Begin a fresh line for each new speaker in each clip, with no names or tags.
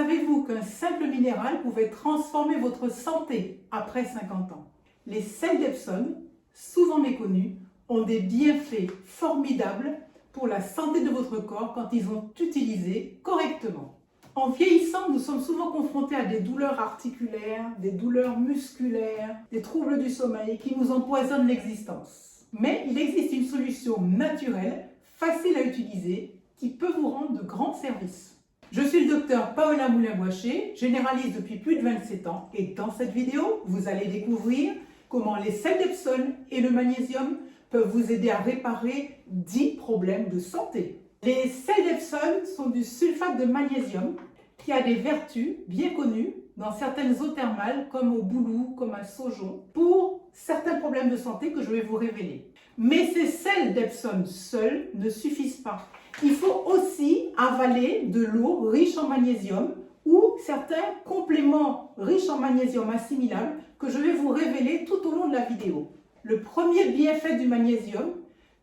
Savez-vous qu'un simple minéral pouvait transformer votre santé après 50 ans? Les sels d'Epsom, souvent méconnus, ont des bienfaits formidables pour la santé de votre corps quand ils sont utilisés correctement. En vieillissant, nous sommes souvent confrontés à des douleurs articulaires, des douleurs musculaires, des troubles du sommeil qui nous empoisonnent l'existence. Mais il existe une solution naturelle, facile à utiliser, qui peut vous rendre de grands services. Je suis le docteur Paola Moulin-Boaché, généraliste depuis plus de 27 ans et dans cette vidéo, vous allez découvrir comment les sels d'Epsom et le magnésium peuvent vous aider à réparer 10 problèmes de santé. Les sels d'Epsom sont du sulfate de magnésium qui a des vertus bien connues dans certaines eaux thermales comme au boulou, comme à Saujon, pour certains problèmes de santé que je vais vous révéler. Mais ces sels d'Epsom seuls ne suffisent pas. Il faut aussi avaler de l'eau riche en magnésium ou certains compléments riches en magnésium assimilables que je vais vous révéler tout au long de la vidéo. Le premier bienfait du magnésium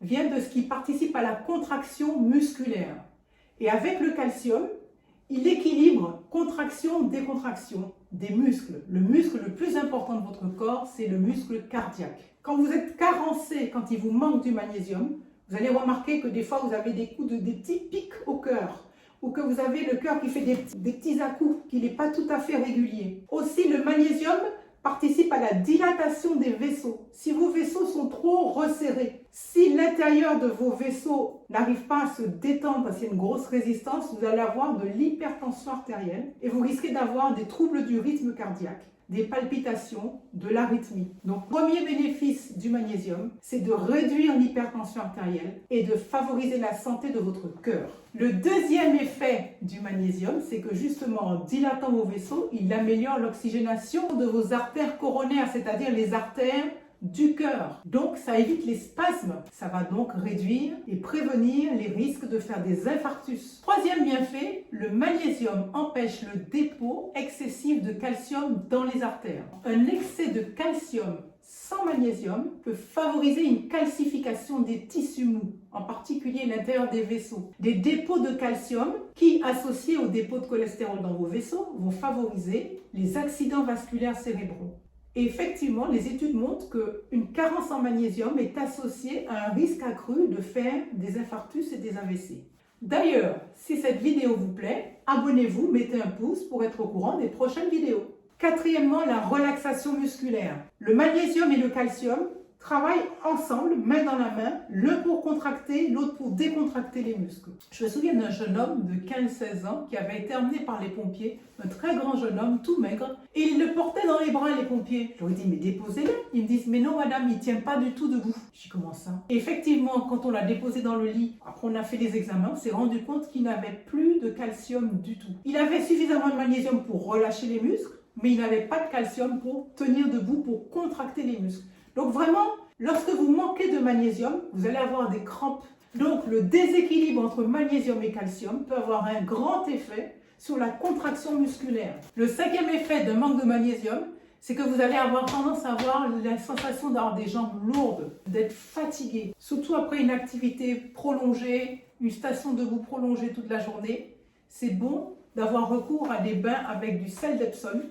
vient de ce qui participe à la contraction musculaire. Et avec le calcium, il équilibre contraction-décontraction des muscles. Le muscle le plus important de votre corps, c'est le muscle cardiaque. Quand vous êtes carencé, quand il vous manque du magnésium, vous allez remarquer que des fois vous avez des petits pics au cœur ou que vous avez le cœur qui fait des petits à-coups, qui n'est pas tout à fait régulier. Aussi, le magnésium participe à la dilatation des vaisseaux. Si vos vaisseaux sont trop resserrés, si l'intérieur de vos vaisseaux n'arrive pas à se détendre parce qu'il y a une grosse résistance, vous allez avoir de l'hypertension artérielle et vous risquez d'avoir des troubles du rythme cardiaque, des palpitations, de l'arythmie. Donc, premier bénéfice du magnésium, c'est de réduire l'hypertension artérielle et de favoriser la santé de votre cœur. Le deuxième effet du magnésium, c'est que justement, en dilatant vos vaisseaux, il améliore l'oxygénation de vos artères coronaires, c'est-à-dire les artères du cœur. Donc, ça évite les spasmes. Ça va donc réduire et prévenir les risques de faire des infarctus. Troisième bienfait, le magnésium empêche le dépôt excessif de calcium dans les artères. Un excès de calcium sans magnésium peut favoriser une calcification des tissus mous, en particulier l'intérieur des vaisseaux. Des dépôts de calcium qui, associés aux dépôts de cholestérol dans vos vaisseaux, vont favoriser les accidents vasculaires cérébraux. Et effectivement, les études montrent qu'une carence en magnésium est associée à un risque accru de faire des infarctus et des AVC. D'ailleurs, si cette vidéo vous plaît, abonnez-vous, mettez un pouce pour être au courant des prochaines vidéos. Quatrièmement, la relaxation musculaire. Le magnésium et le calcium travaillent ensemble, main dans la main, l'un pour contracter, l'autre pour décontracter les muscles. Je me souviens d'un jeune homme de 15-16 ans qui avait été emmené par les pompiers, un très grand jeune homme, tout maigre, et il le portait dans les bras, les pompiers. Je lui ai dit, mais déposez-le. Ils me disent, mais non madame, il ne tient pas du tout debout. Je dis, comment ça? Et effectivement, quand on l'a déposé dans le lit, après on a fait les examens, on s'est rendu compte qu'il n'avait plus de calcium du tout. Il avait suffisamment de magnésium pour relâcher les muscles, mais il n'avait pas de calcium pour tenir debout, pour contracter les muscles. Donc vraiment, lorsque vous manquez de magnésium, vous allez avoir des crampes. Donc le déséquilibre entre magnésium et calcium peut avoir un grand effet sur la contraction musculaire. Le cinquième effet d'un manque de magnésium, c'est que vous allez avoir tendance à avoir la sensation d'avoir des jambes lourdes, d'être fatigué. Surtout après une activité prolongée, une station debout prolongée toute la journée, c'est bon d'avoir recours à des bains avec du sel d'Epsom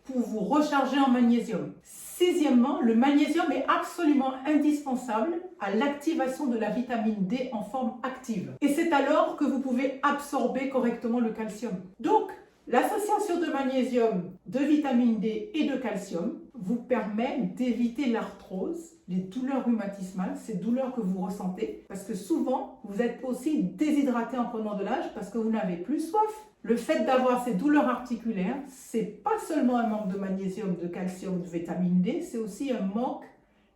pour vous recharger en magnésium. Sixièmement, le magnésium est absolument indispensable à l'activation de la vitamine D en forme active. Et c'est alors que vous pouvez absorber correctement le calcium. Donc, l'association de magnésium, de vitamine D et de calcium vous permet d'éviter l'arthrose, les douleurs rhumatismales, ces douleurs que vous ressentez, parce que souvent, vous êtes aussi déshydraté en prenant de l'âge parce que vous n'avez plus soif. Le fait d'avoir ces douleurs articulaires, c'est pas seulement un manque de magnésium, de calcium, de vitamine D, c'est aussi un manque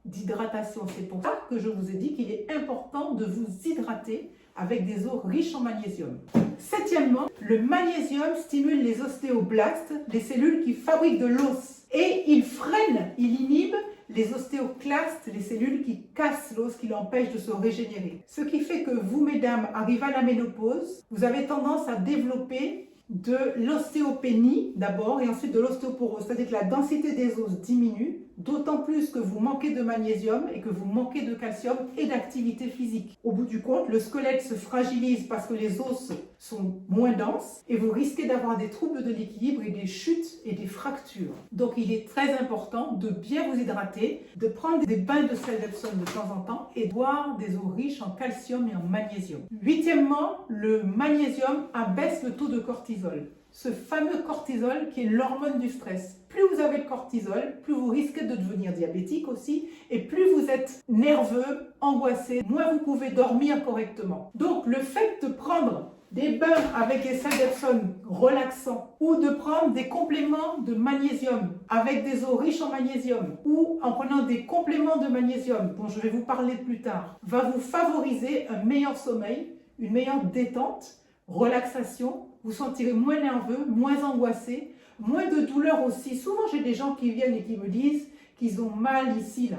d'hydratation. C'est pour ça que je vous ai dit qu'il est important de vous hydrater avec des eaux riches en magnésium. Septièmement, le magnésium stimule les ostéoblastes, les cellules qui fabriquent de l'os. Et il freine, il inhibe les ostéoclastes, les cellules qui cassent l'os, qui l'empêchent de se régénérer. Ce qui fait que vous, mesdames, arrivez à la ménopause, vous avez tendance à développer de l'ostéopénie d'abord et ensuite de l'ostéoporose. C'est-à-dire que la densité des os diminue, d'autant plus que vous manquez de magnésium et que vous manquez de calcium et d'activité physique. Au bout du compte, le squelette se fragilise parce que les os sont moins denses et vous risquez d'avoir des troubles de l'équilibre et des chutes et des fractures. Donc il est très important de bien vous hydrater, de prendre des bains de sel d'Epsom de temps en temps et de boire des eaux riches en calcium et en magnésium. Huitièmement, le magnésium abaisse le taux de cortisol. Ce fameux cortisol qui est l'hormone du stress. Plus vous avez de cortisol, plus vous risquez de devenir diabétique aussi, et plus vous êtes nerveux, angoissé, moins vous pouvez dormir correctement. Donc le fait de prendre des bains avec les sels d'Epsom relaxants ou de prendre des compléments de magnésium avec des eaux riches en magnésium ou en prenant des compléments de magnésium, dont je vais vous parler plus tard, va vous favoriser un meilleur sommeil, une meilleure détente, relaxation, vous sentirez moins nerveux, moins angoissé, moins de douleur aussi. Souvent, j'ai des gens qui viennent et qui me disent qu'ils ont mal ici, là.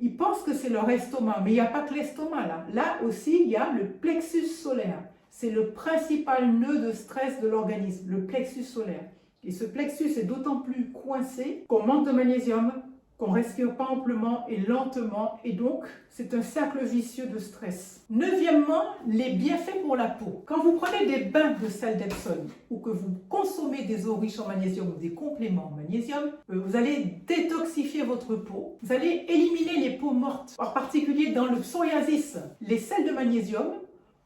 Ils pensent que c'est leur estomac, mais il n'y a pas que l'estomac, là. Là aussi, il y a le plexus solaire. C'est le principal nœud de stress de l'organisme, le plexus solaire. Et ce plexus est d'autant plus coincé qu'on manque de magnésium, qu'on ne respire pas amplement et lentement, et donc c'est un cercle vicieux de stress. Neuvièmement, les bienfaits pour la peau. Quand vous prenez des bains de sel d'Epsom ou que vous consommez des eaux riches en magnésium ou des compléments en magnésium, vous allez détoxifier votre peau, vous allez éliminer les peaux mortes, en particulier dans le psoriasis. Les sels de magnésium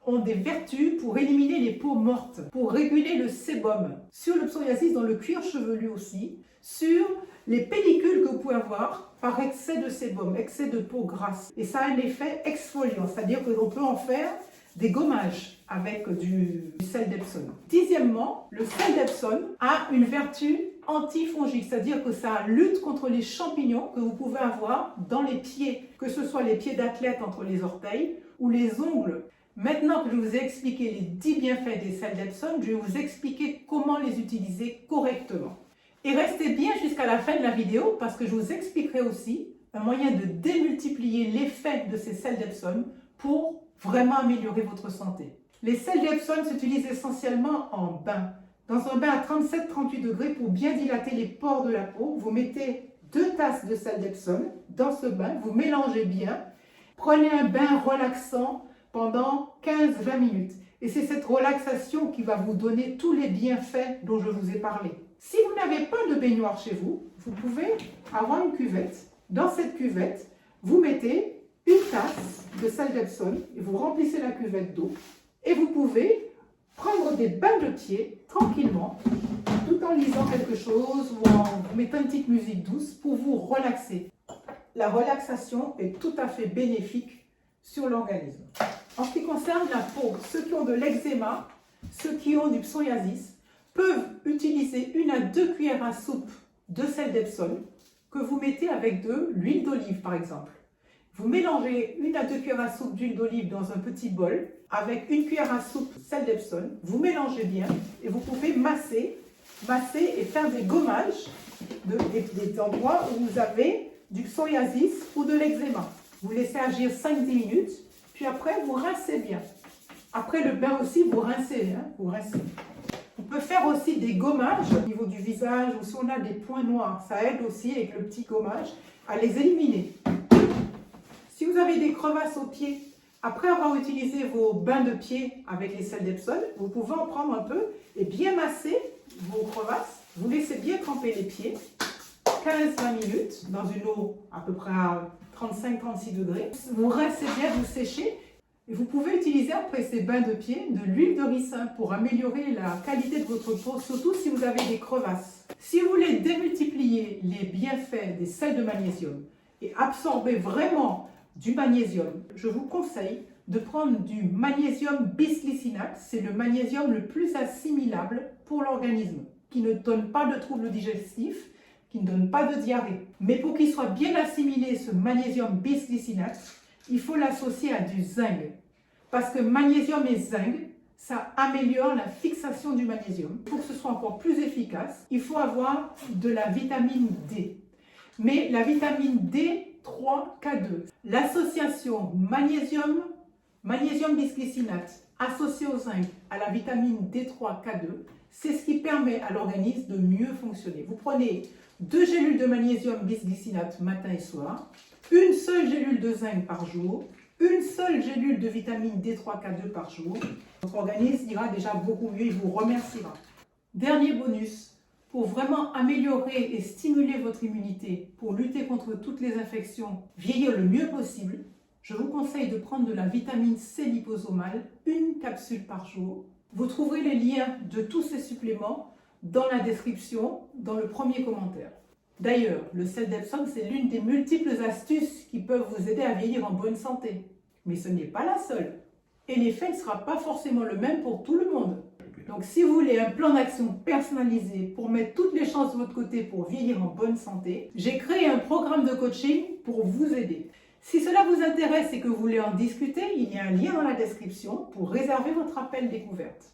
ont des vertus pour éliminer les peaux mortes, pour réguler le sébum, sur le psoriasis, dans le cuir chevelu aussi, sur les pellicules que vous pouvez avoir par excès de sébum, excès de peau grasse. Et ça a un effet exfoliant, c'est-à-dire qu'on peut en faire des gommages avec du sel d'Epsom. Dixièmement, le sel d'Epsom a une vertu antifongique, c'est-à-dire que ça lutte contre les champignons que vous pouvez avoir dans les pieds, que ce soit les pieds d'athlète entre les orteils ou les ongles. Maintenant que je vous ai expliqué les 10 bienfaits des sels d'Epsom, je vais vous expliquer comment les utiliser correctement. Et restez bien jusqu'à la fin de la vidéo parce que je vous expliquerai aussi un moyen de démultiplier l'effet de ces sels d'Epsom pour vraiment améliorer votre santé. Les sels d'Epsom s'utilisent essentiellement en bain. Dans un bain à 37-38 degrés pour bien dilater les pores de la peau, vous mettez 2 tasses de sel d'Epsom dans ce bain, vous mélangez bien, prenez un bain relaxant pendant 15-20 minutes. Et c'est cette relaxation qui va vous donner tous les bienfaits dont je vous ai parlé. Si vous n'avez pas de baignoire chez vous, vous pouvez avoir une cuvette. Dans cette cuvette, vous mettez une tasse de sel d'Epsom et vous remplissez la cuvette d'eau. Et vous pouvez prendre des bains de pied tranquillement, tout en lisant quelque chose ou en mettant une petite musique douce pour vous relaxer. La relaxation est tout à fait bénéfique sur l'organisme. En ce qui concerne la peau, ceux qui ont de l'eczéma, ceux qui ont du psoriasis, peuvent utiliser 1 à 2 cuillères à soupe de sel d'Epsom que vous mettez avec de l'huile d'olive par exemple. Vous mélangez 1 à 2 cuillères à soupe d'huile d'olive dans un petit bol avec 1 cuillère à soupe de sel d'Epsom. Vous mélangez bien et vous pouvez masser et faire des gommages des endroits où vous avez du psoriasis ou de l'eczéma. Vous laissez agir 5-10 minutes, puis après vous rincez bien. Après le bain aussi, vous rincez. Vous rincez. On peut faire aussi des gommages au niveau du visage ou si on a des points noirs. Ça aide aussi avec le petit gommage à les éliminer. Si vous avez des crevasses aux pieds, après avoir utilisé vos bains de pied avec les sels d'Epsom, vous pouvez en prendre un peu et bien masser vos crevasses. Vous laissez bien tremper les pieds, 15-20 minutes dans une eau à peu près à 35-36 degrés. Vous rincez bien, vous séchez. Et vous pouvez utiliser après ces bains de pied de l'huile de ricin pour améliorer la qualité de votre peau, surtout si vous avez des crevasses. Si vous voulez démultiplier les bienfaits des sels de magnésium et absorber vraiment du magnésium, je vous conseille de prendre du magnésium bisglycinate. C'est le magnésium le plus assimilable pour l'organisme, qui ne donne pas de troubles digestifs, qui ne donne pas de diarrhée. Mais pour qu'il soit bien assimilé, ce magnésium bisglycinate, il faut l'associer à du zinc. Parce que magnésium et zinc, ça améliore la fixation du magnésium. Pour que ce soit encore plus efficace, il faut avoir de la vitamine D. Mais la vitamine D3K2, l'association magnésium bisglycinate associée au zinc à la vitamine D3K2, C'est ce qui permet à l'organisme de mieux fonctionner. Vous prenez 2 gélules de magnésium bisglycinate matin et soir, une seule gélule de zinc par jour, une seule gélule de vitamine D3K2 par jour. Votre organisme ira déjà beaucoup mieux, il vous remerciera. Dernier bonus, pour vraiment améliorer et stimuler votre immunité, pour lutter contre toutes les infections, vieillir le mieux possible, je vous conseille de prendre de la vitamine C liposomale, une capsule par jour. Vous trouverez les liens de tous ces suppléments dans la description, dans le premier commentaire. D'ailleurs, le sel d'Epsom, c'est l'une des multiples astuces qui peuvent vous aider à vieillir en bonne santé. Mais ce n'est pas la seule. Et l'effet ne sera pas forcément le même pour tout le monde. Donc si vous voulez un plan d'action personnalisé pour mettre toutes les chances de votre côté pour vieillir en bonne santé, j'ai créé un programme de coaching pour vous aider. Si cela vous intéresse et que vous voulez en discuter, il y a un lien dans la description pour réserver votre appel découverte.